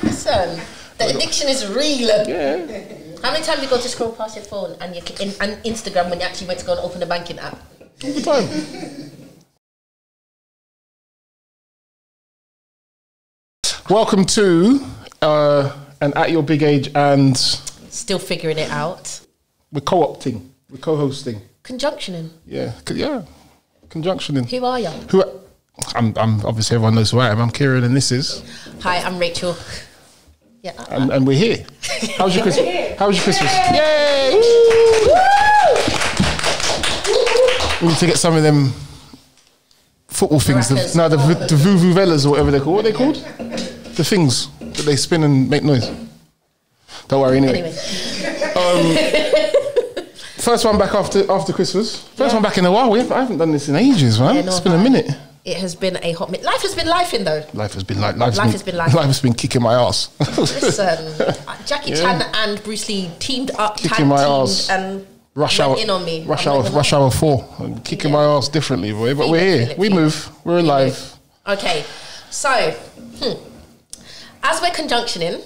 Listen, the addiction is real. Yeah. How many times you go to scroll past your phone and you and Instagram when you actually went to go and open the banking app? All the time. Welcome to and At Your Big Age, and still figuring it out. We're co-opting. We're co-hosting. Conjunctioning. Yeah. Conjunctioning. Who are you? I'm obviously everyone knows who I am. I'm Kieron, and this is. Hi, I'm Rachel. Yeah. And we're here. How's your Christmas? How was your Christmas? Yay! We need to get some of them football things. The vuvuvelas or whatever they're called. What are they called? The things that they spin and make noise. Don't worry, anyway. First one back after Christmas. First one back in a while. I haven't done this in ages, man. Yeah, it's been a minute. It has been a hot minute. Life has been lifing though. Life has been kicking my ass. Listen, Jackie Chan and Bruce Lee teamed up, kicking my ass, and Rush Hour in on me. Rush Hour 4. I'm kicking my ass differently, boy. But we're here. We move. We're alive. Okay, so as we're conjunctioning.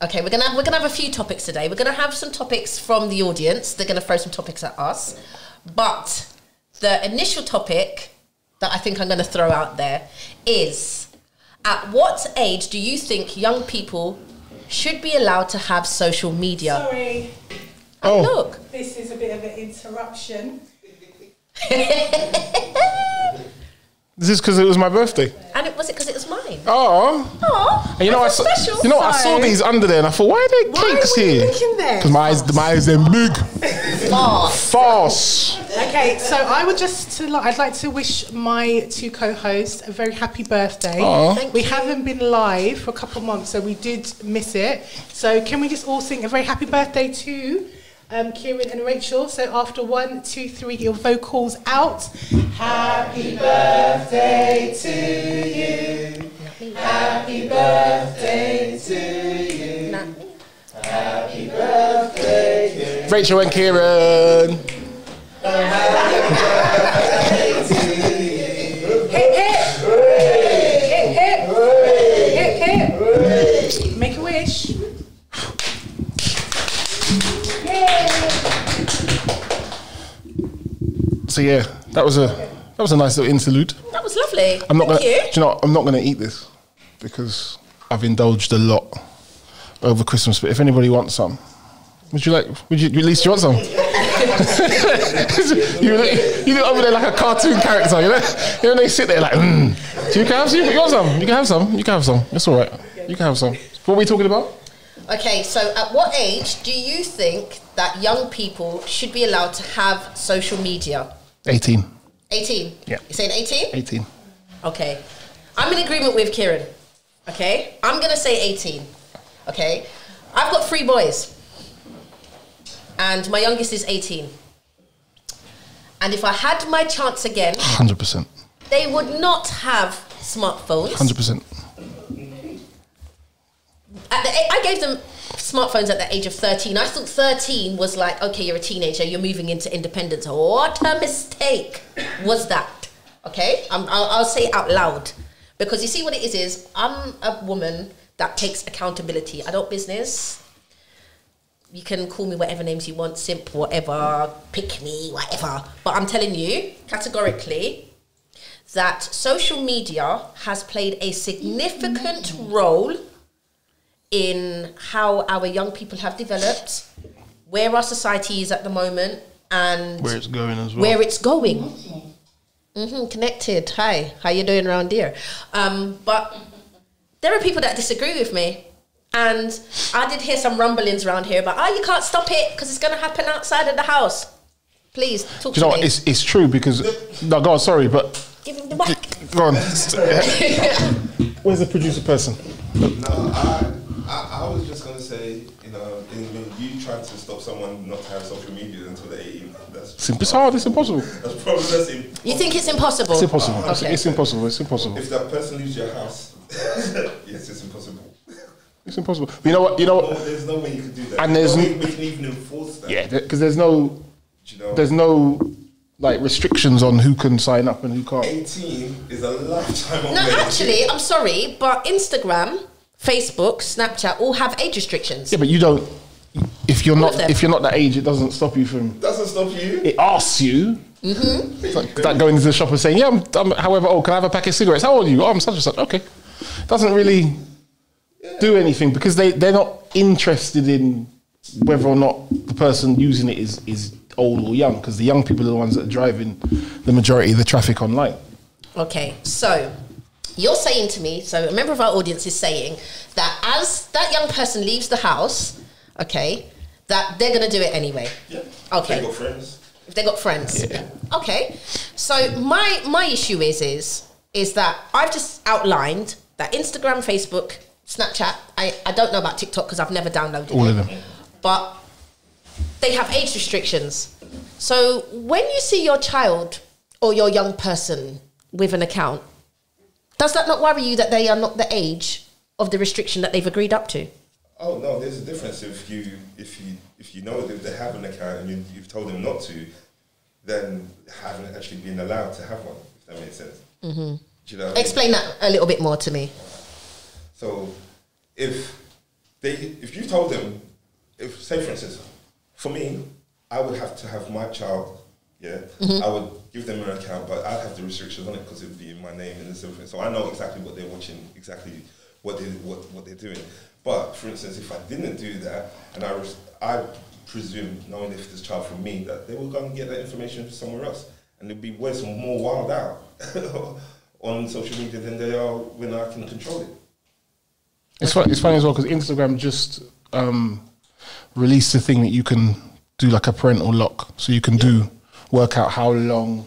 Okay, we're gonna have a few topics today. We're gonna have some topics from the audience. They're gonna throw some topics at us, but the initial topic that I think I'm gonna throw out there is: at what age do you think young people should be allowed to have social media? Sorry. Oh, look. This is a bit of an interruption. This is because it was my birthday. And was it because it was mine? Oh. And you know, I saw these under there and I thought, why are there cakes here? Because my eyes are big. Farce. Okay, so I'd like to wish my two co-hosts a very happy birthday. We haven't been live for a couple of months, so we did miss it. So can we just all sing a very happy birthday to Kieron and Rachel? So after 1, 2, 3, your vocals out. Happy birthday to you. Happy birthday to you. Happy birthday, Rachel and Kieron. Happy birthday to you. Hip hip. Hip hip. Hip hip. Make a wish. So yeah, that was a nice little interlude. That was lovely. I'm not Thank you. Do you know what? I'm not gonna eat this because I've indulged a lot over Christmas. But if anybody wants some, would you at least you want some? you look over there like a cartoon character, you know? You know, they sit there like, So you can have some. You want some? You can have some. You can have some. It's all right. You can have some. What are we talking about? Okay, so at what age do you think that young people should be allowed to have social media? 18. 18? Yeah. You're saying 18? 18. Okay. I'm in agreement with Kieron. Okay? I'm going to say 18. Okay? I've got 3 boys. And my youngest is 18. And if I had my chance again... 100%. They would not have smartphones. 100%. I gave them smartphones at the age of 13. I thought 13 was like, okay, you're a teenager, you're moving into independence. What a mistake was that? Okay? I'll say it out loud. Because you see what it is I'm a woman that takes accountability. I don't business. You can call me whatever names you want, simp, whatever, pick me, whatever. But I'm telling you, categorically, that social media has played a significant role in how our young people have developed, where our society is at the moment, and where it's going as well. Where it's going. Connected. Hi, how you doing around here? But there are people that disagree with me, and I did hear some rumblings around here about, you can't stop it because it's going to happen outside of the house. Please talk to me. Do you know what? It's true because no, go on. Sorry, but give him the mic. Go on. Where's the producer person? No, I was just going to say, when you try to stop someone not to have social media until they're 18, it's hard, it's impossible. That's probably impossible. You think it's impossible? It's impossible. Okay. It's impossible. It's impossible. If that person leaves your house, yes, it's impossible. It's impossible. But you know what? There's no way you can do that. And there's no way we can even enforce that. Yeah, because there's no like restrictions on who can sign up and who can't. 18 is a lifetime away. No, actually, I'm sorry, but Instagram Facebook, Snapchat all have age restrictions. Yeah, but you don't. If you're not that age, it doesn't stop you from. Doesn't stop you. It asks you. Mm-hmm. It's like going into the shop and saying, "Yeah, I'm however old. Can I have a pack of cigarettes? How old are you? Oh, I'm such and such." Okay, doesn't really do anything because they're not interested in whether or not the person using it is old or young, because the young people are the ones that are driving the majority of the traffic online. Okay, so you're saying to me, so a member of our audience is saying that as that young person leaves the house, okay, that they're going to do it anyway. Yeah. Okay. They got friends. If they got friends. Yeah. Okay. So my issue is that I've just outlined that Instagram, Facebook, Snapchat, I don't know about TikTok because I've never downloaded all it. of them. But they have age restrictions. So when you see your child or your young person with an account, does that not worry you that they are not the age of the restriction that they've agreed up to? Oh no, there's a difference if you know that they have an account and you've told them not to, then haven't actually been allowed to have one. If that makes sense. Mm-hmm. Do you know what Explain that a little bit more to me. So, if you told them, say for instance, for me, I would have to have my child. Yeah, I would give them an account, but I'd have the restrictions on it because it would be in my name and this everything. So I know exactly what they're watching, exactly what they're doing. But for instance, if I didn't do that, and I presume, knowing if this child from me, that they will go and get that information from somewhere else, and they'll be way more wild out on social media than they are when I can control it. It's funny as well because Instagram just released a thing that you can do like a parental lock, so you can work out how long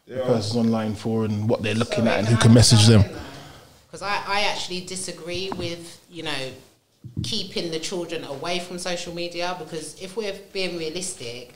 the person's online for and what they're looking at and who can message them. Because I actually disagree with, keeping the children away from social media, because if we're being realistic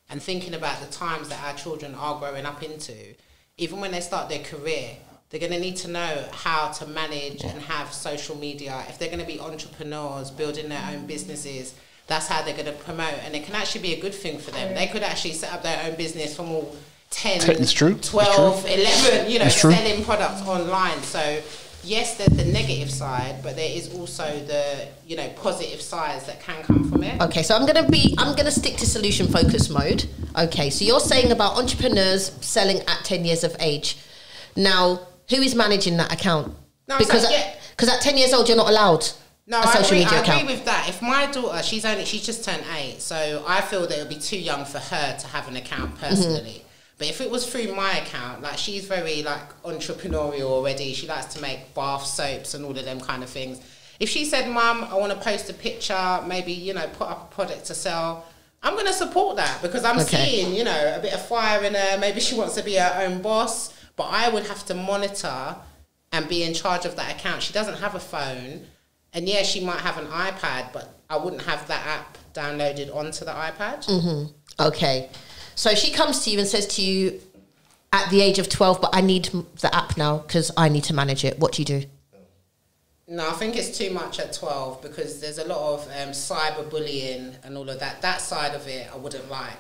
and thinking about the times that our children are growing up into, even when they start their career, they're going to need to know how to manage and have social media. If they're going to be entrepreneurs, building their own businesses, that's how they're going to promote. And it can actually be a good thing for them. They could actually set up their own business from all 10, it's true. 12, 11, it's true. selling products online. So yes, there's the negative side, but there is also the, positive sides that can come from it. Okay, so I'm gonna stick to solution focus mode. Okay, so you're saying about entrepreneurs selling at 10 years of age. Now, who is managing that account? No, because at 10 years old, you're not allowed a social media account. I agree with that. If my daughter, she's just turned 8, so I feel that it would be too young for her to have an account personally. But if it was through my account, like she's very entrepreneurial already. She likes to make bath soaps and all of them kind of things. If she said, "Mum, I want to post a picture, maybe put up a product to sell," I'm going to support that because I'm seeing a bit of fire in her. Maybe she wants to be her own boss, but I would have to monitor and be in charge of that account. She doesn't have a phone, and yeah, she might have an iPad, but I wouldn't have that app downloaded onto the iPad. Mm-hmm. Okay. So she comes to you and says to you at the age of 12, but I need the app now because I need to manage it. What do you do? No, I think it's too much at 12 because there's a lot of cyberbullying and all of that. That side of it I wouldn't like.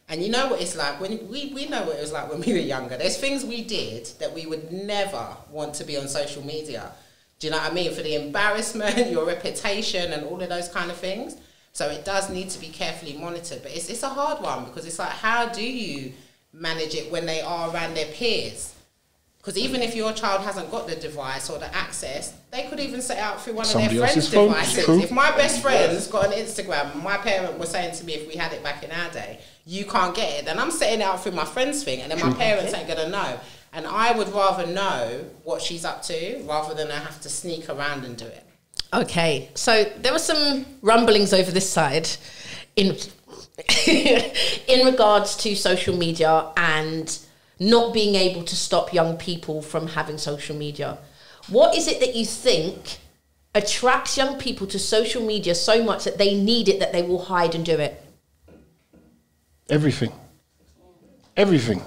And you know what it's like when we know what it was like when we were younger. There's things we did that we would never want to be on social media. Do you know what I mean? For the embarrassment, your reputation and all of those kind of things. So it does need to be carefully monitored. But it's a hard one because it's like, how do you manage it when they are around their peers? Because even if your child hasn't got the device or the access, they could even set out through one of their friends' devices. If my best friend's got an Instagram, and my parent was saying to me if we had it back in our day, you can't get it, then I'm setting it out through my friend's thing, and then my parents ain't going to know. And I would rather know what she's up to rather than I have to sneak around and do it. Okay, so there were some rumblings over this side in in regards to social media and not being able to stop young people from having social media. What is it that you think attracts young people to social media so much that they need it, that they will hide and do it? Everything. Everything,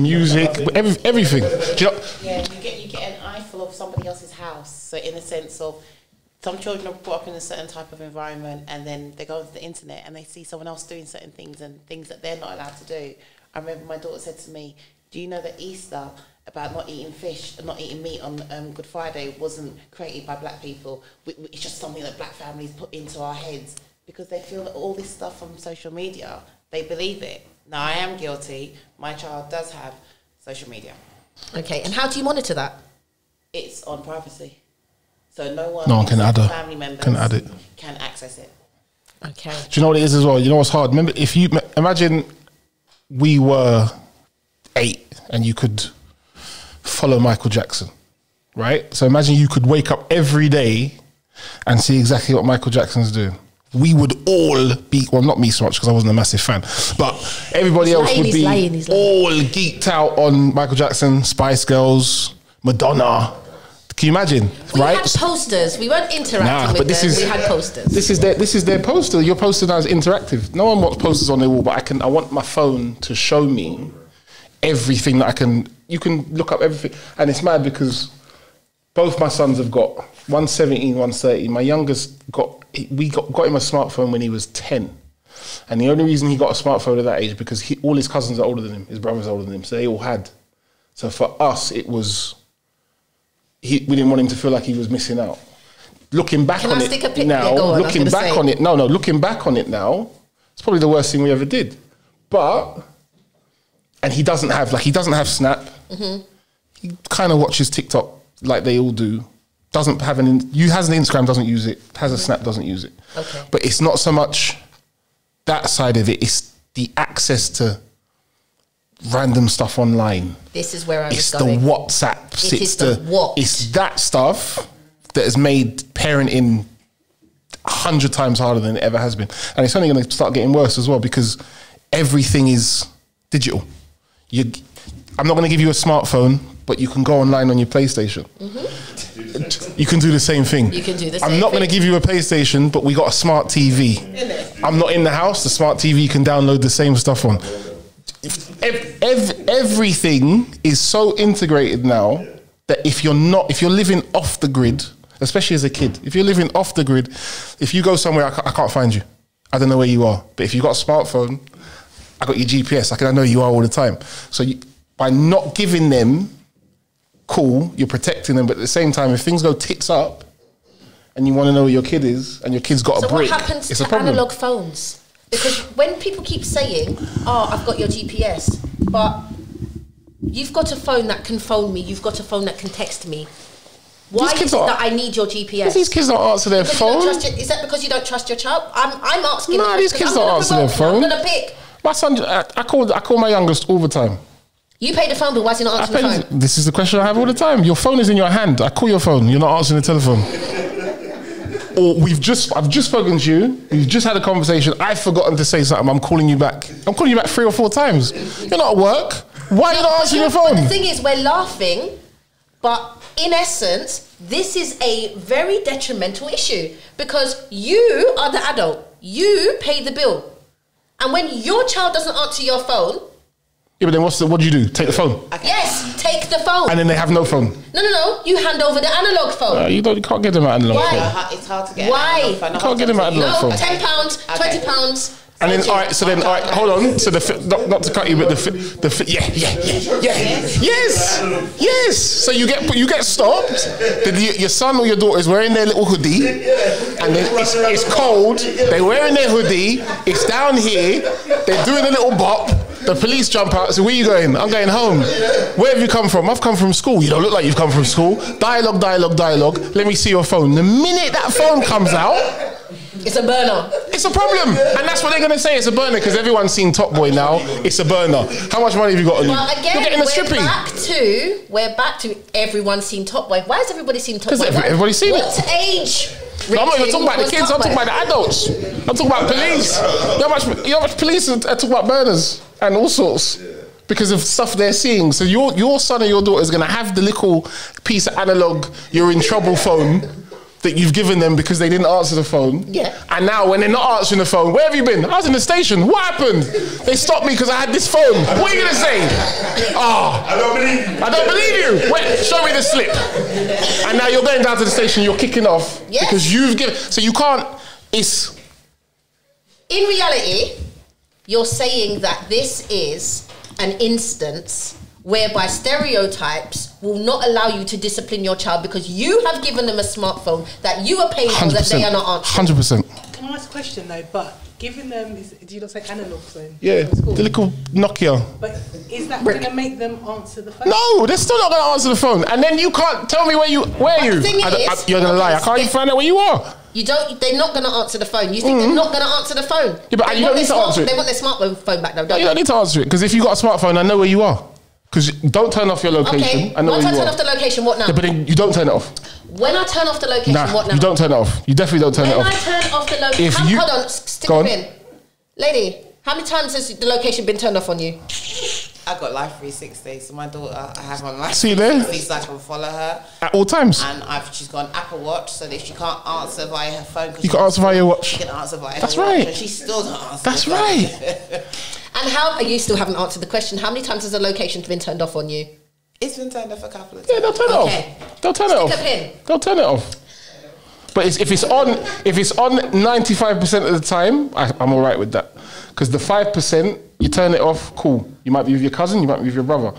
music, everything. Do you know? Yeah, you get an eyeful of somebody else's house. So in the sense of some children are brought up in a certain type of environment, and then they go onto the internet and they see someone else doing certain things and things that they're not allowed to do. I remember my daughter said to me, "Do you know that Easter about not eating fish and not eating meat on Good Friday wasn't created by black people. It's just something that black families put into our heads because they feel that all this stuff from social media, they believe it. Now, I am guilty. My child does have social media. Okay, and how do you monitor that? It's on privacy. So no one can add family members can access it. Okay. Do you know what it is as well? You know what's hard? Remember, if you imagine we were 8 and you could follow Michael Jackson, right? So imagine you could wake up every day and see exactly what Michael Jackson's doing. We would all be, well, not me so much because I wasn't a massive fan, but everybody else would be all geeked out on Michael Jackson, Spice Girls, Madonna. Can you imagine? We right? had posters. We weren't interacting with them. We had posters. This is their poster. Your poster now is interactive. No one wants posters on their wall, but I want my phone to show me everything that I can. You can look up everything, and it's mad because both my sons have got 117, 130. My youngest got him a smartphone when he was 10. And the only reason he got a smartphone at that age because all his cousins are older than him, his brothers are older than him, so they all had. So for us, it was, we didn't want him to feel like he was missing out. Looking back on it now, looking back on it now, it's probably the worst thing we ever did. But, and he doesn't have Snap. Mm-hmm. He kind of watches TikTok like they all do. Has an Instagram, doesn't use it. Has a Snap, doesn't use it. Okay. But it's not so much that side of it. It's the access to random stuff online. This is where I was going. It's the WhatsApps. It's that stuff that has made parenting 100 times harder than it ever has been. And it's only going to start getting worse as well because everything is digital. I'm not going to give you a smartphone, but you can go online on your PlayStation. Mm-hmm. You can do the same thing. You can do the same I'm not going to give you a PlayStation, but we got a smart TV. I'm not in the house. The smart TV can download the same stuff on. Everything is so integrated now that if you're living off the grid, especially as a kid, if you're living off the grid, if you go somewhere, I can't find you. I don't know where you are. But if you've got a smartphone, I got your GPS. I know you are all the time. So by not giving them, cool, you're protecting them. But at the same time, if things go tits up and you want to know where your kid is and your kid's got a brick, what happens to analog phones? Because when people keep saying, oh, I've got your GPS, but you've got a phone that can phone me, you've got a phone that can text me. Why is it that I need your GPS? These kids don't answer their phone. Is that because you don't trust your child? I'm asking. No, these kids don't answer their phone. I'm going to pick. My son, I call my youngest all the time. You pay the phone bill, why is he not answering the phone? This is the question I have all the time. Your phone is in your hand. I call your phone, you're not answering the telephone. Or I've just spoken to you, we've just had a conversation, I've forgotten to say something, I'm calling you back. I'm calling you back 3 or 4 times. You're not at work. Why are you not answering your phone? But the thing is, we're laughing, but in essence, this is a very detrimental issue because you are the adult. You pay the bill. And when your child doesn't answer your phone... Yeah, but then what do you do? Take the phone? Okay. Yes, take the phone. And then they have no phone? No. You hand over the analog phone. You can't get them an analog phone. Why? It's hard to get Why? an analog phone. You can't get them an analog phone. £10, £20. And then, all right, hold on. So not to cut you, but yes. So you get stopped. Your son or your daughter is wearing their little hoodie, and then it's cold. They're wearing their hoodie. It's down here. They're doing a little bop. The police jump out. So where are you going? I'm going home. Where have you come from? I've come from school. You don't look like you've come from school. Dialogue. Let me see your phone. The minute that phone comes out. It's a burner. It's a problem. And that's what they're going to say. It's a burner because everyone's seen Top Boy now. It's a burner. How much money have you got on you? Well, again, you're getting a strippy. We're back to everyone's seen Top Boy. Why has everybody seen Top Boy? Because everybody's seen it. What age? No, I'm not even talking about the kids. I'm talking about the adults. I'm talking about police. You know how much police are talking about burners and all sorts because of stuff they're seeing. So your son or your daughter is going to have the little piece of analog you're in trouble phone that you've given them because they didn't answer the phone. Yeah. And now when they're not answering the phone, where have you been? I was in the station. What happened? They stopped me because I had this phone. What are you going to say? I don't believe you. Wait, show me the slip. And now you're going down to the station, you're kicking off. Yes. Because you've given... So you can't... It's... In reality, you're saying that this is an instance whereby stereotypes will not allow you to discipline your child because you have given them a smartphone that you are paying for that they are not answering. 100%. Can I ask a question though? But giving them, do you not say analog phone? Yeah, the little Nokia. But is that going to make them answer the phone? No, they're still not going to answer the phone. And then you can't tell me where you. The thing is, you're going to lie. I can't even find out where you are. You don't. They're not going to answer the phone. You think they're not going to answer the phone? Yeah, but you don't need to answer it. They want their smartphone back now. Don't You don't need to answer it because if you got a smartphone, I know where you are. Because don't turn off your location. Okay. I know Once where I you turn are. off the location, what now? Yeah, but then you don't turn it off. When I turn off the location, what now? You don't turn it off. You definitely don't turn it When off. I turn off the location, hold on, stick Go a on. pin. Lady, how many times has the location been turned off on you? I got Life 360, so my daughter, I have on Life See there? 360 so I can follow her. At all times. And she's got an Apple Watch, so that if she can't answer via her phone, You can answer via your watch. She can answer via That's her right. watch, and she still doesn't answer. That's the phone. right. And how, you still haven't answered the question, how many times has the location been turned off on you? It's been turned off a couple of times. Yeah, they'll turn Okay. it off. They'll turn it off. Stick a pin. They'll turn it off. But if it's on 95% of the time, I'm all right with that. Because the 5%, you turn it off, cool. You might be with your cousin, you might be with your brother.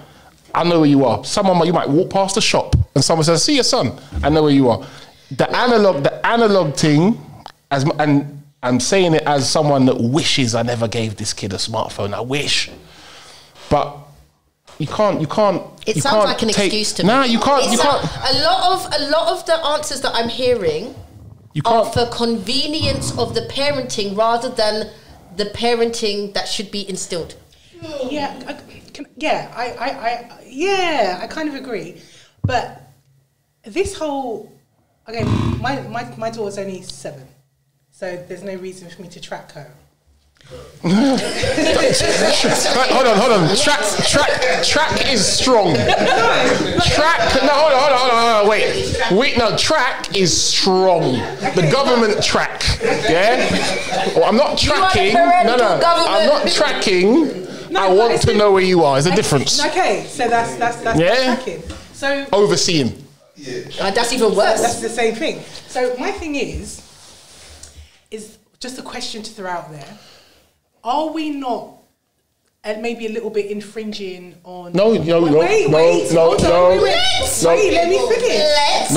I know where you are. You might walk past a shop and someone says, "See your son." I know where you are. The analog thing, and I'm saying it as someone that wishes I never gave this kid a smartphone. I wish, but you can't. It sounds like an excuse to me. Nah, you can't. A lot of the answers that I'm hearing are for convenience of the parenting rather than the parenting that should be instilled. Yeah, I kind of agree, but this whole my daughter's only 7, so there's no reason for me to track her. Hold on. Track is strong. Hold on. Wait. No, track is strong. The government track. Yeah. Well, I'm not tracking. No. I'm not tracking. No, I want to know where you are. There's a difference. Okay, so that's tracking. So overseeing. That's even worse. That's the same thing. So my thing is just a question to throw out there. Are we not maybe a little bit infringing on... No. Wait, hold on, let me finish.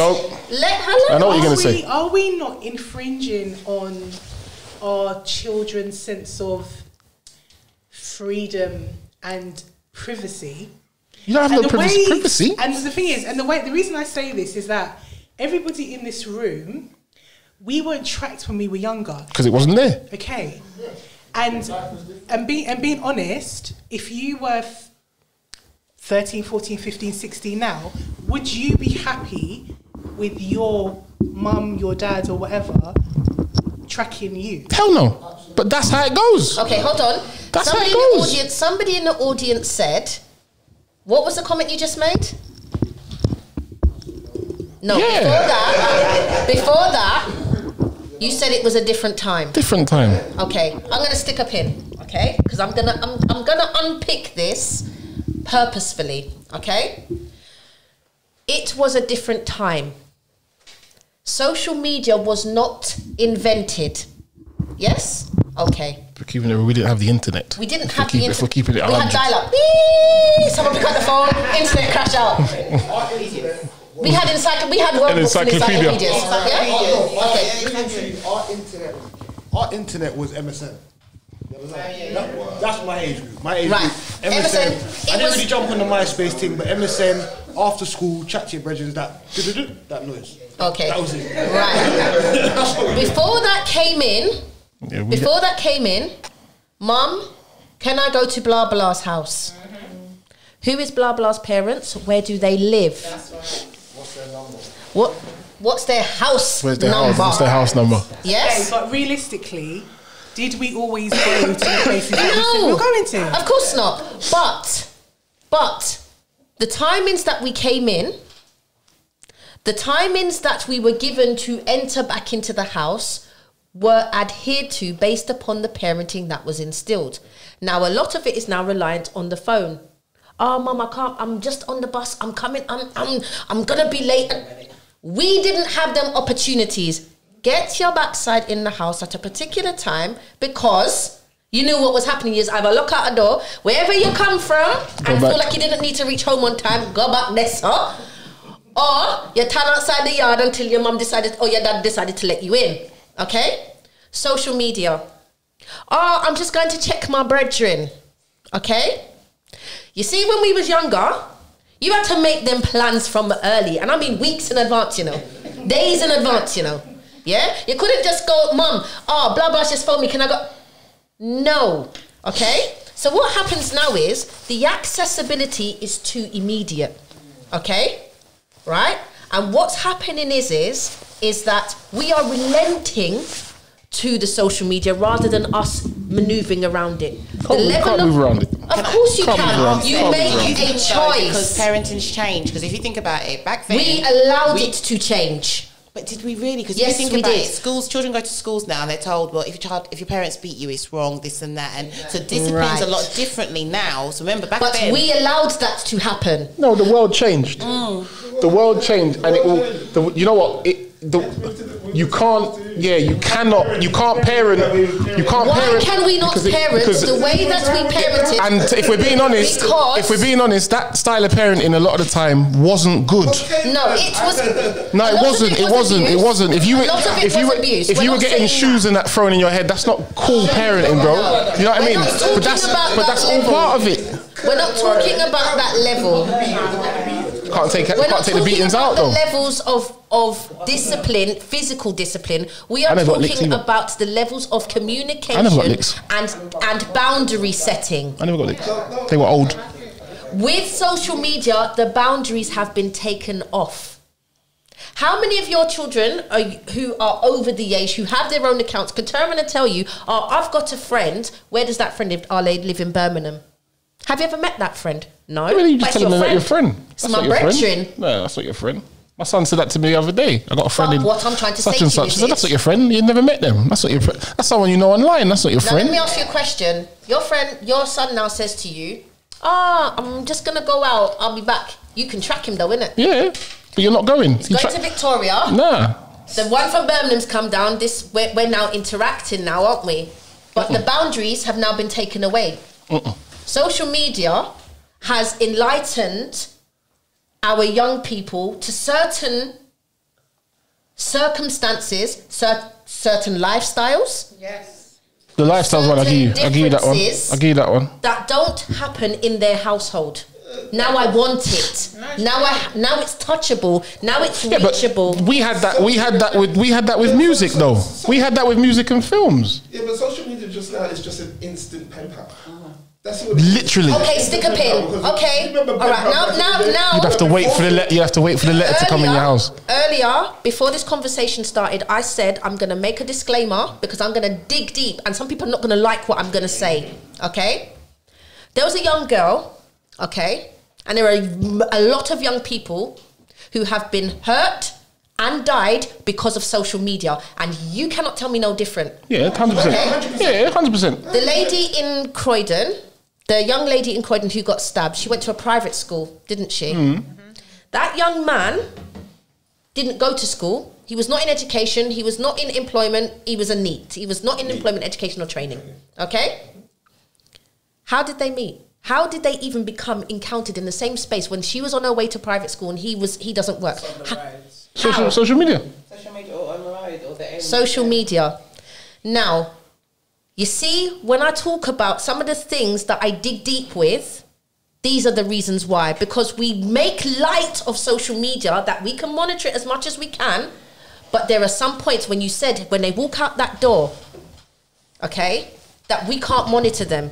Let her I know what you're going to say. Are we not infringing on our children's sense of freedom and privacy? You don't have no privacy. And the thing is, the reason I say this is that everybody in this room, we weren't tracked when we were younger. Because it wasn't there. Okay. And being honest, if you were 13, 14, 15, 16 now, would you be happy with your mum, your dad or whatever tracking you? Hell no. But that's how it goes. Okay, hold on. That's how it goes. Somebody in the audience said, what was the comment you just made? No, yeah. Before that, you said it was a different time. Different time. Okay, I'm gonna stick a pin. Okay, because I'm gonna unpick this purposefully. Okay, it was a different time. Social media was not invented. Yes. Okay. For keeping it, we didn't have the internet. We didn't have the internet. For keeping it, we had dial-up. Someone pick up the phone. Internet crash out. We had word books and encyclopedias. Yeah? Our internet was MSN. That's my age group. My age right. group. MSN. I didn't really jump on the MySpace thing, but MSN, after school, chat to your brethren, that noise. Okay. That was it. Right. Before that came in, Mum, can I go to blah blah's house? Mm-hmm. Who is blah blah's parents? Where do they live? That's right. What's their number? What's their house Where's their number? House? What's their house number? Yes. Okay, but realistically, did we always go to the places that we said we were going to? Of course not. But the timings that we came in, the timings that we were given to enter back into the house were adhered to based upon the parenting that was instilled. Now, a lot of it is now reliant on the phone. Oh, Mum, I can't. I'm just on the bus. I'm coming. I'm gonna be late. We didn't have them opportunities. Get your backside in the house at a particular time because You knew what was happening. You just either look out a door, wherever you come from, and feel like you didn't need to reach home on time, go back next door. Or you turn outside the yard until your mum decided, or your dad decided to let you in. Okay? Social media. Oh, I'm just going to check my brethren. Okay? You see, when we was younger, you had to make them plans from early. And I mean weeks in advance, you know. Days in advance, you know. Yeah? You couldn't just go, Mum, oh, blah, blah, just phone me. Can I go? No. Okay? So what happens now is the accessibility is too immediate. Okay? Right? And what's happening is that we are relenting to the social media rather than us manoeuvring around it. Can't move around it. Of course you can. You make a choice. Because parenting's changed. Because if you think about it, back then we allowed it to change. But did we really? Because yes, if you think about it, children go to schools now and they're told, well, if your parents beat you, it's wrong, this and that. And so discipline's a lot differently now. So remember, back then... But we allowed that to happen. No, the world changed. The world changed, and it will... you know what? You can't parent. Why can we not parent the way that we parented? And if we're being honest, that style of parenting a lot of the time wasn't good. No, it was. No, it wasn't. If you were getting shoes and that thrown in your head, that's not cool parenting, bro. You know what I mean? But that's all part of it. We're not talking about that level. Can't take the beatings out though. The levels of discipline, physical discipline. We are talking about the levels of communication and boundary setting. I never got licks. They were old. With social media, the boundaries have been taken off. How many of your children who are over the age, who have their own accounts, can turn around and tell you, oh, I've got a friend. Where does that friend live? Oh, they live in Birmingham. Have you ever met that friend? No. Really, you just tell them they're not your friend. It's my brethren. No, that's not your friend. My son said that to me the other day. I got a friend in what I'm trying to such say and to you such. He said, that's not your friend. You never met them. That's not your friend. That's someone you know online. That's not your friend. Let me ask you a question. Your son now says to you, I'm just going to go out. I'll be back. You can track him though, innit? Yeah, but you're not going. He's going to Victoria. Nah. The one from Birmingham's come down. We're now interacting now, aren't we? But the boundaries have now been taken away. Social media has enlightened our young people to certain circumstances, certain lifestyles. Yes. The lifestyle one, I give you that one. I give you that one. That don't happen in their household. Now I want it. Now it's touchable. Now it's reachable. But we had that with music though. We had that with music and films. Yeah, but social media just now is just an instant pen pal. That's what literally. Okay, stick a pin. Okay. All right. Now. You'd have to wait for the letter to come in your house. Earlier, before this conversation started, I said I'm going to make a disclaimer because I'm going to dig deep, and some people are not going to like what I'm going to say. Okay. There was a young girl. Okay, and there are a lot of young people who have been hurt and died because of social media, and you cannot tell me no different. Yeah, 100%. Yeah, 100%. The lady in Croydon. The young lady in Croydon who got stabbed, she went to a private school, didn't she? That young man didn't go to school. He was not in education. He was not in employment. He was a NEET. He was not in employment, education or training. Okay? How did they meet? How did they even become encountered in the same space when she was on her way to private school and he doesn't work? Social media. Social media or on the road or the social media. Now, you see, when I talk about some of the things that I dig deep with, these are the reasons why. Because we make light of social media, that we can monitor it as much as we can, but there are some points when they walk out that door, okay, that we can't monitor them.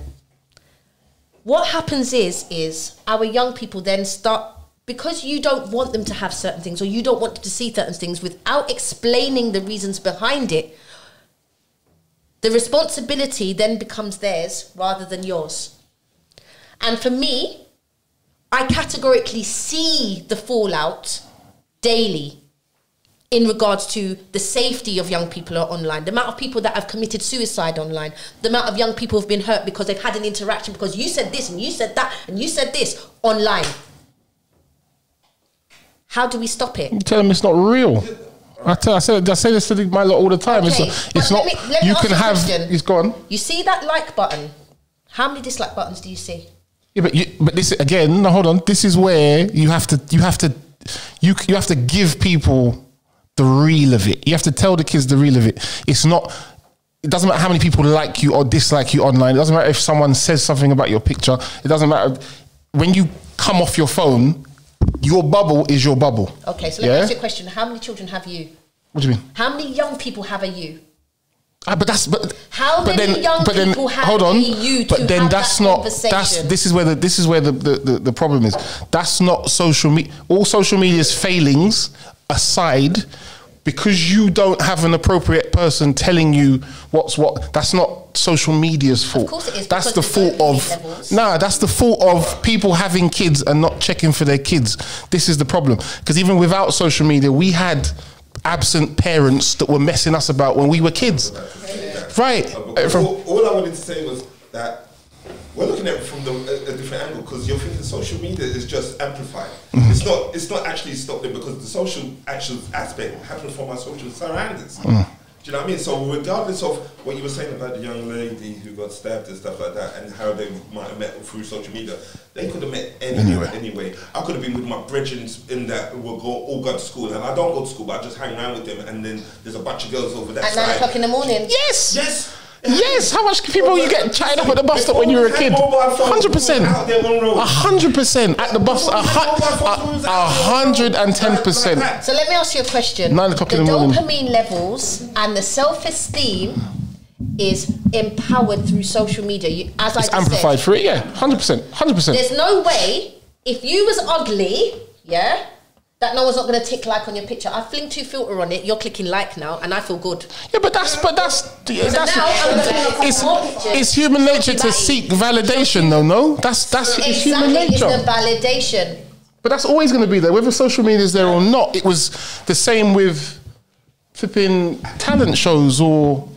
What happens is our young people then start, because you don't want them to have certain things or you don't want them to see certain things without explaining the reasons behind it, the responsibility then becomes theirs rather than yours. And for me, I categorically see the fallout daily in regards to the safety of young people online, the amount of people that have committed suicide online, the amount of young people who have been hurt because they've had an interaction because you said this and you said that and you said this online. How do we stop it? You tell them it's not real. I say this to my lot all the time. Okay, it's not. Let me You ask can you a have. question. It's gone. You see that like button? How many dislike buttons do you see? Yeah, but this again. No, hold on. This is where you have to give people the real of it. You have to tell the kids the real of it. It's not. It doesn't matter how many people like you or dislike you online. It doesn't matter if someone says something about your picture. It doesn't matter when you come off your phone. Your bubble is your bubble. Okay, so let me ask you a question. How many children have you? What do you mean? How many young people have a you? How many young people have hold on, a you to but then have that's that not. conversation? This is where the problem is. That's not social media. All social media's failings aside, because you don't have an appropriate person telling you what's what. That's not social media's fault. Of course it is. That's the fault of that's the fault of people having kids and not checking for their kids. This is the problem. Because even without social media, we had absent parents that were messing us about when we were kids. Right. All I wanted to say was that we're looking at it from a different angle, because you're thinking social media is just amplified. It's not actually stopped there, because the social aspect happens from our social surroundings. Do you know what I mean? So regardless of what you were saying about the young lady who got stabbed and stuff like that, and how they might have met through social media, they could have met anyway. I could have been with my brethren in that will all go to school, and I don't go to school, but I just hang around with them, and then there's a bunch of girls over that At side. 9 o'clock in the morning? Yes. Yes, how much people you get chatting up at the bus stop when you were a kid? 100%. 100% at the bus. 110%. So let me ask you a question. 9 o'clock in the morning. The dopamine levels and the self-esteem is empowered through social media. As I just amplified said, for it, yeah, 100%. 100%. There's no way if you was ugly, yeah, that no one's not going to tick like on your picture. I fling 2 filter on it. You're clicking like now, and I feel good. Yeah, but that's it's human nature to seek validation, though. No, that's it's human nature. It's the validation. But that's always going to be there, whether social media is there or not. It was the same with flipping talent shows or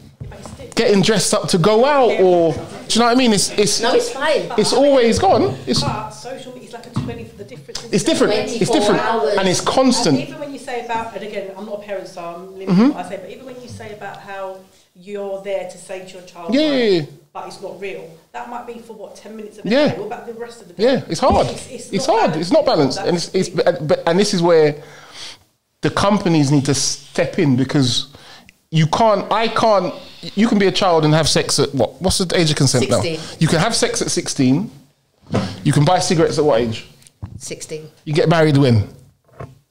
getting dressed up to go out, or do you know what I mean? It's fine. It's always gone. But social media is like a 20 for the difference. It's different. It's different, and it's constant. And even when you say about, and again, I'm not a parent, so I'm limited what I say. But even when you say about how you're there to say to your child, but it's not real. That might be for 10 minutes of the day. What about the rest of the day? Yeah, it's hard. It's hard. Balanced. It's not balanced, and this is where the companies need to step in, because you can't. You can be a child and have sex at what? What's the age of consent 16. now? You can have sex at 16. You can buy cigarettes at what age? 16. You get married when?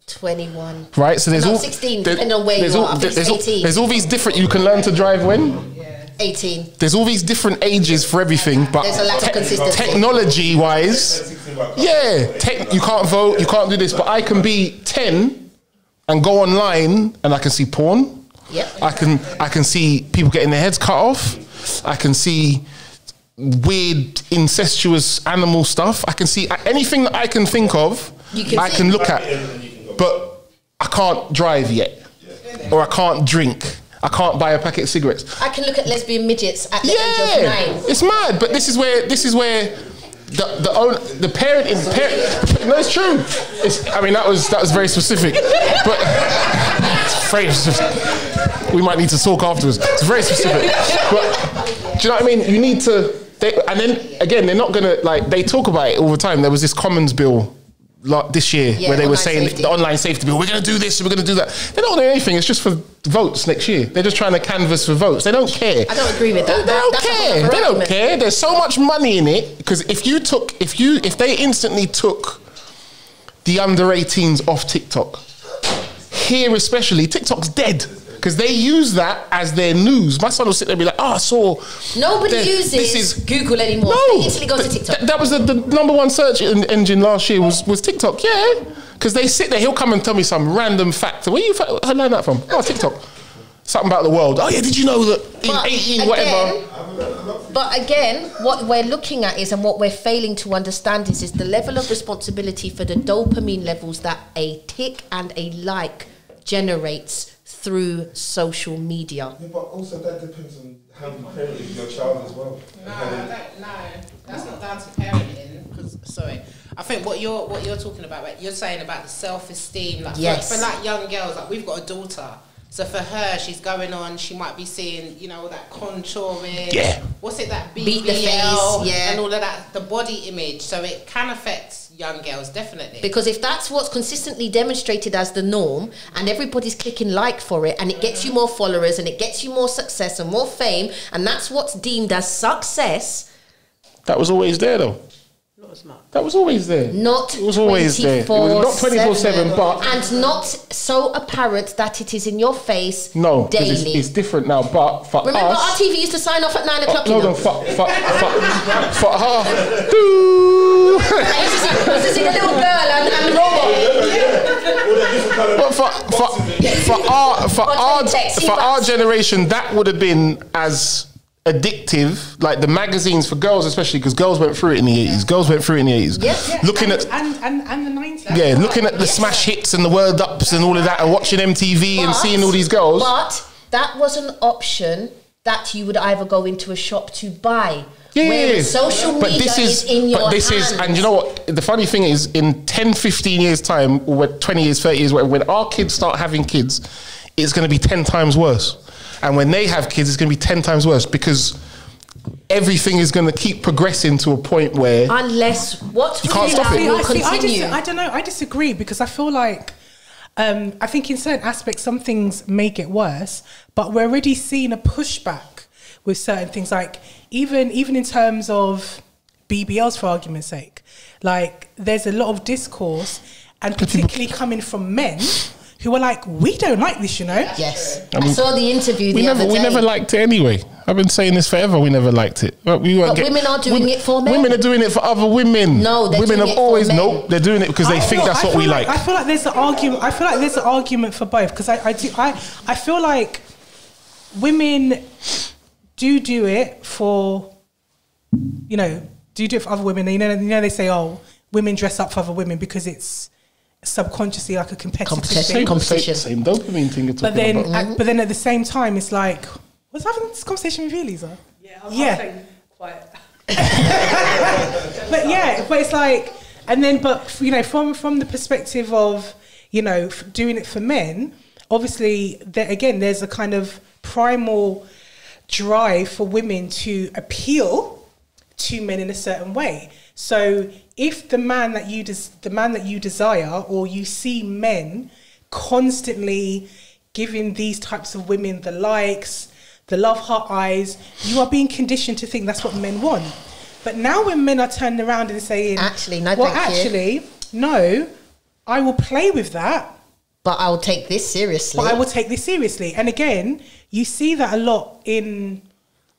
21. Right, so there's 16, depending on where you are. There's all these different. You can learn to drive when? 18. There's all these different ages for everything, but there's a lack of consistency. Technology-wise, you can't vote, you can't do this, but I can be 10 and go online and I can see porn. Yep. I can see people getting their heads cut off. I can see weird incestuous animal stuff. I can see anything that I can think of. I can look at, but I can't drive yet, or I can't drink. I can't buy a packet of cigarettes. I can look at lesbian midgets at the age of 9. It's mad, but this is where the parent. No, it's true. That was very specific, but it's very specific. We might need to talk afterwards. It's very specific, but do you know what I mean? You need to. And then again, they're not gonna they talk about it all the time. There was this Commons bill this year where they were saying the online safety bill. We're gonna do this. We're gonna do that. They're not doing anything. It's just for votes next year. They're just trying to canvass for votes. They don't care. I don't agree with that. They don't care. They don't care. There's so much money in it, because if they instantly took the under 18s off TikTok, here especially, TikTok's dead. Because they use that as their news. My son will sit there and be like, I saw... Nobody uses Google anymore. No. They instantly go to TikTok. That was the number 1 search engine last year was TikTok, yeah. Because they sit there, he'll come and tell me some random fact. Where you learn that from? Oh, TikTok. Something about the world. Oh yeah, did you know that in 18 whatever... But again, what we're looking at is, and what we're failing to understand is the level of responsibility for the dopamine levels that a tick and a like generates through social media. Yeah, but also that depends on how you parent your child as well. No, that's not down to parenting. because sorry, I think what you're talking about, like, you're saying about the self-esteem, like yes. for like young girls, like we've got a daughter. So for her, she's going on, she might be seeing, you know, all that contouring. Yeah. What's it, that BBL Beat the face, yeah. and all of that, the body image. So it can affect young girls, definitely. Because if that's what's consistently demonstrated as the norm and everybody's clicking like for it and it gets you more followers and it gets you more success and more fame and that's what's deemed as success. That was always there though. Not as much. That was always there. Not it was always there. It was not 24/7, but and not so apparent that it is in your face. No, daily. It's different now. But for remember, us, our TV used to sign off at 9 o'clock. No, for her. I used to see the little girl and the robot. But for our generation, that would have been as addictive, like the magazines for girls, especially because girls went through it in the 80s. Girls went through it in the 80s. Yes. Looking and the 90s. Yeah, looking at the smash hits and the World Ups and all of that, and watching MTV and seeing all these girls. But that was an option that you would either go into a shop to buy. Yeah, social media is in your hands. And you know what? The funny thing is, in 10, 15 years' time, or 20 years, 30 years, when our kids start having kids, it's going to be 10 times worse. And when they have kids, it's going to be 10 times worse because everything is going to keep progressing to a point where... Unless what you can't stop it. will continue. I don't know. I disagree because I feel like... I think in certain aspects, some things may get worse, but we're already seeing a pushback with certain things. Like, even in terms of BBLs, for argument's sake, like, there's a lot of discourse, and particularly coming from men... who are like, we don't like this, you know? Yes. I saw the interview the other day. We never liked it anyway. I've been saying this forever. We never liked it. But women are doing it for men. Women are doing it for other women. No, they're women doing have it always for men. nope. They're doing it because they think that's what we like. I feel like there's an argument. I feel like there's an argument for both because I feel like women do it for, you know, do it for other women. You know they say, oh, women dress up for other women because it's subconsciously like a competitive thing. Same dopamine thing you're talking about. But then at the same time, it's like, was I having this conversation with you, Lisa? Yeah, I'm quite. but it's like, and then, but you know, from the perspective of, you know, doing it for men, obviously, there's a kind of primal drive for women to appeal to men in a certain way. So if the man that you desire, or you see men constantly giving these types of women the likes, the love heart eyes, you are being conditioned to think that's what men want. But now when men are turning around and saying, no, I will play with that, but I will take this seriously. And again, you see that a lot I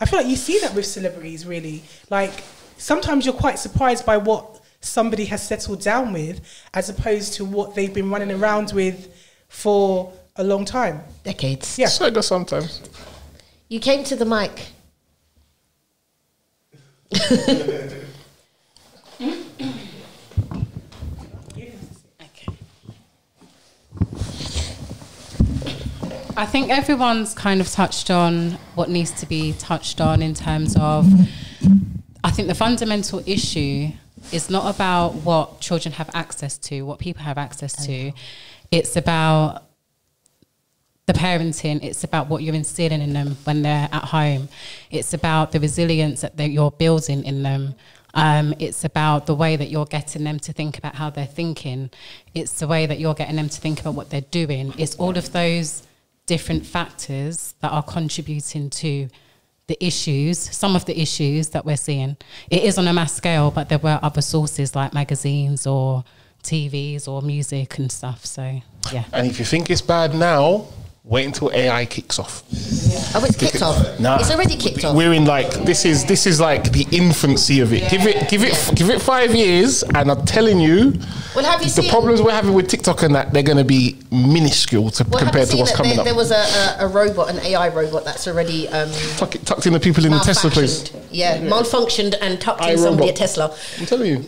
feel like you see that with celebrities, really. Like, sometimes you're quite surprised by what somebody has settled down with as opposed to what they've been running around with for a long time. Decades. Yeah. So does sometimes. You came to the mic. I think everyone's kind of touched on what needs to be touched on in terms of, I think the fundamental issue is not about what children have access to, what people have access to. It's about the parenting. It's about what you're instilling in them when they're at home. It's about the resilience that you're building in them. It's about the way that you're getting them to think about how they're thinking. It's the way that you're getting them to think about what they're doing. It's all of those different factors that are contributing to the issues, some of the issues that we're seeing. It is on a mass scale, but there were other sources like magazines or TVs or music and stuff. So, yeah. And if you think it's bad now, wait until AI kicks off. Oh, it's kicked off. Nah, it's already kicked off. We're in like this is like the infancy of it. Yeah. Give it 5 years, and I'm telling you, well, have you the seen problems we're having with TikTok and that, they're going to be minuscule compared to what's coming up. There was a robot, an AI robot that's already tucked in the people in the Tesla place. Yeah, malfunctioned and tucked in somebody at Tesla. I'm telling you.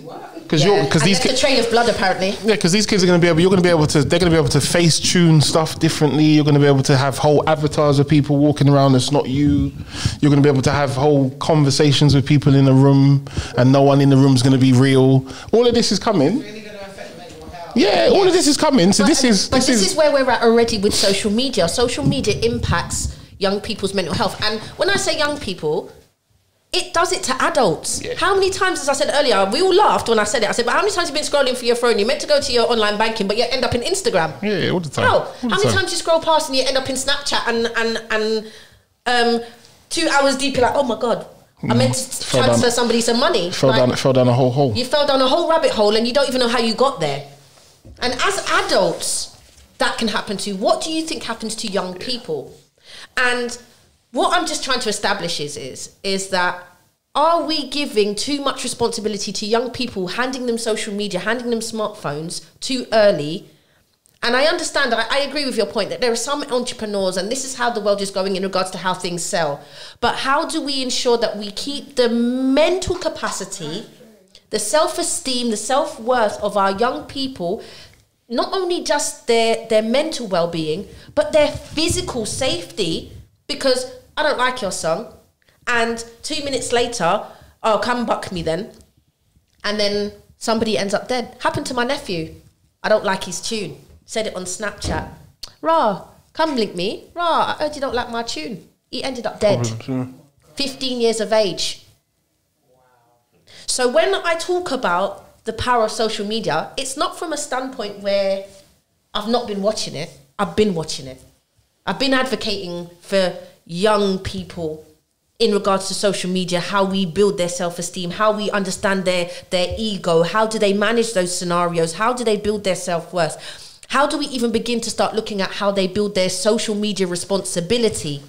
because these the train of blood apparently. Yeah, because these kids are going to be able. They're going to be able to face tune stuff differently. You're going to be able to have whole avatars of people walking around that's not you. You're going to be able to have whole conversations with people in a room, and no one in the room is going to be real. All of this is coming. Really going to affect mental health. Yeah, all of this is coming. So this is where we're at already with social media. Social media impacts young people's mental health, and when I say young people, it does it to adults. Yeah. How many times, as I said earlier, we all laughed when I said it. I said, but how many times have you been scrolling through your phone? You're meant to go to your online banking, but you end up in Instagram. Yeah, all the time. How many times you scroll past and you end up in Snapchat and 2 hours deep, you're like, oh my God, I meant to transfer somebody some money. Fell down a whole hole. You fell down a whole rabbit hole and you don't even know how you got there. And as adults, that can happen to you. What do you think happens to young people? And what I'm just trying to establish is that, are we giving too much responsibility to young people, handing them social media, handing them smartphones too early? And I understand, I agree with your point that there are some entrepreneurs, and this is how the world is going in regards to how things sell. But how do we ensure that we keep the mental capacity, the self-esteem, the self-worth of our young people, not only just their mental well-being, but their physical safety? Because I don't like your song, and 2 minutes later, oh, come buck me then. And then somebody ends up dead. Happened to my nephew. I don't like his tune. Said it on Snapchat. Rah, come link me. Rah, I heard you don't like my tune. He ended up dead. 15 years of age. So when I talk about the power of social media, it's not from a standpoint where I've not been watching it. I've been watching it. I've been advocating for young people in regards to social media, how we build their self-esteem, how we understand their ego, how do they manage those scenarios, how do they build their self-worth, how do we even begin to start looking at how they build their social media responsibility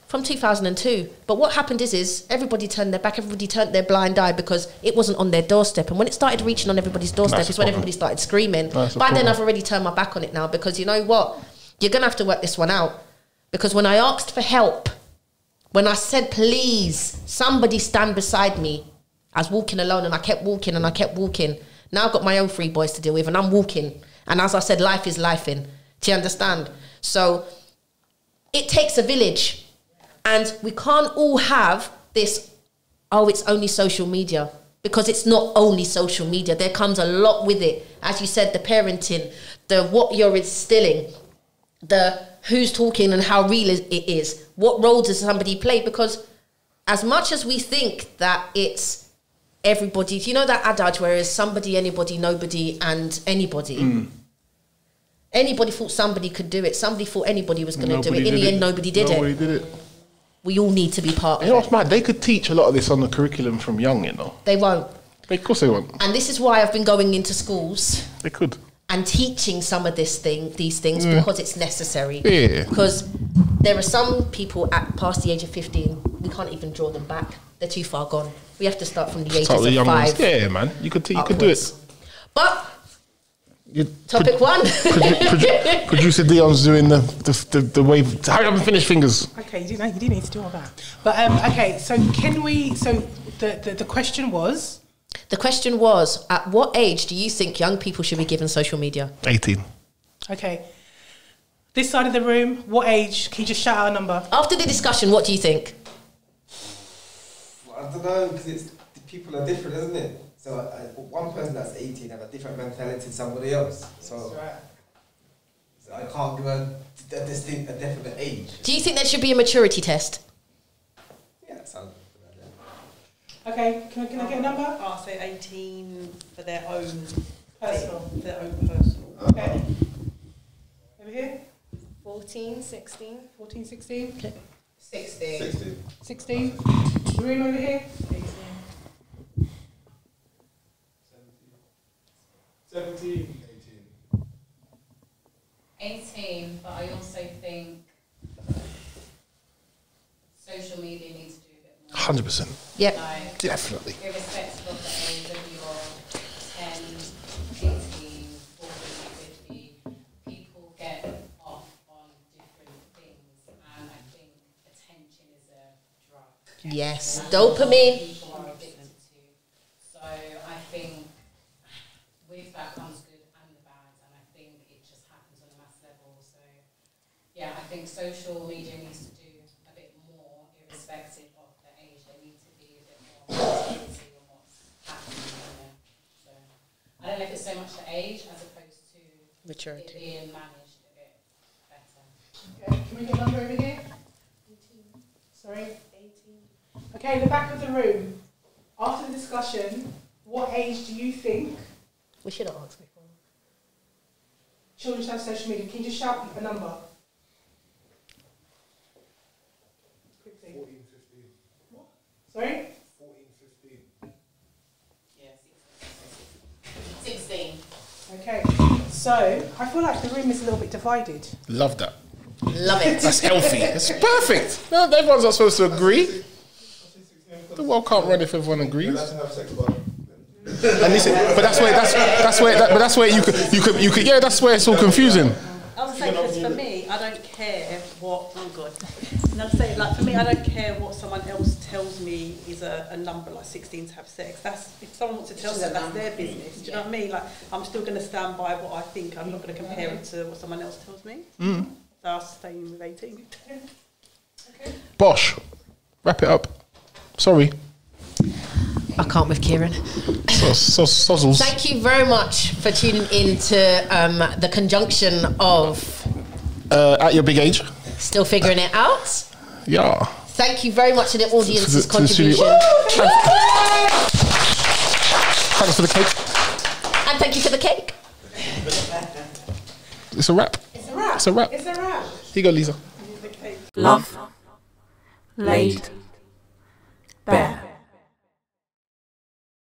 from 2002. But what happened is everybody turned their back, everybody turned their blind eye because it wasn't on their doorstep. And when it started reaching on everybody's doorstep, it's when everybody started screaming. By then I've already turned my back on it now, because you know what? You're going to have to work this one out. Because when I asked for help, when I said, please, somebody stand beside me, I was walking alone and I kept walking and I kept walking. Now I've got my own 3 boys to deal with and I'm walking. And as I said, life is life-in. Do you understand? So it takes a village. And we can't all have this, oh, it's only social media. Because it's not only social media. There comes a lot with it. As you said, the parenting, the what you're instilling, the who's talking and how real it is. What role does somebody play? Because as much as we think that it's everybody, you know that adage where it's somebody, anybody, nobody, and anybody. Anybody thought somebody could do it. Somebody thought anybody was going to do it. In the end, nobody did it. We all need to be part of it. You know what's mad? They could teach a lot of this on the curriculum from young, you know. They won't. Of course they won't. And this is why I've been going into schools. They could. And teaching some of these things because it's necessary. Yeah. Because there are some people past the age of 15, we can't even draw them back. They're too far gone. We have to start from the ages of 5. Ones. Yeah, man. You could do it. But topic 1. Producer Dion's doing the wave. Hurry up and finish fingers. Okay, you do need to do all that. But okay, so can we? So the question was. The question was, at what age do you think young people should be given social media? 18. Okay. This side of the room, what age? Can you just shout out a number? After the discussion, what do you think? Well, I don't know, because people are different, isn't it? So one person that's 18 have a different mentality than somebody else. So, that's right. So I can't give a definite age. Do you think there should be a maturity test? Yeah, that sounds. Okay, can I get a number? I'll say 18 for their own personal. Okay. Over here? 14, 16. 14, 16. Okay. 16. 16. The room over here? 18. 17. 18, but I also think social media needs to do a bit more. 100%. Yep. Like, definitely. Irrespective of the age of your 10, 18, 14, 50, people get off on different things, and I think attention is a drug. Yes, dopamine. People are addicted to. So I think think social media needs to do a bit more, irrespective of the age. They need to be a bit more sensitive on what's happening in there. So I don't know if it's so much the age as opposed to maturity it being managed a bit better. Okay, can we get a number over here? 18. Sorry? 18. Okay, in the back of the room, after the discussion, what age do you think we should have asked before children should have social media? Can you just shout a number? 14, 15. What? Sorry? 14, 15. Yeah, 16. Okay, so I feel like the room is a little bit divided. Love that. Love it. That's healthy. It's perfect. No, everyone's not supposed to agree. The world can't run if everyone agrees. And listen, but that's where you could yeah, that's where it's all confusing. I would say, because for me, I don't care what. Oh God. And I'd say, like, for me, I don't care what someone else tells me is a number, like 16 to have sex. That's, if someone wants to tell me that, that's their business. Do you know what I mean? Like, I'm still going to stand by what I think. I'm not going to compare it to what someone else tells me. So I'll stay with 18. Okay. Bosh, wrap it up. Sorry. I can't with Kieron. Sozzles. Thank you very much for tuning in to the conjunction of at your big age. Still figuring it out. Yeah. Thank you very much to the audience's contribution. Thanks for the cake. And thank you for the cake. It's a wrap. It's a wrap. It's a wrap. It's a wrap. Here you go, Lisa. Love laid bare.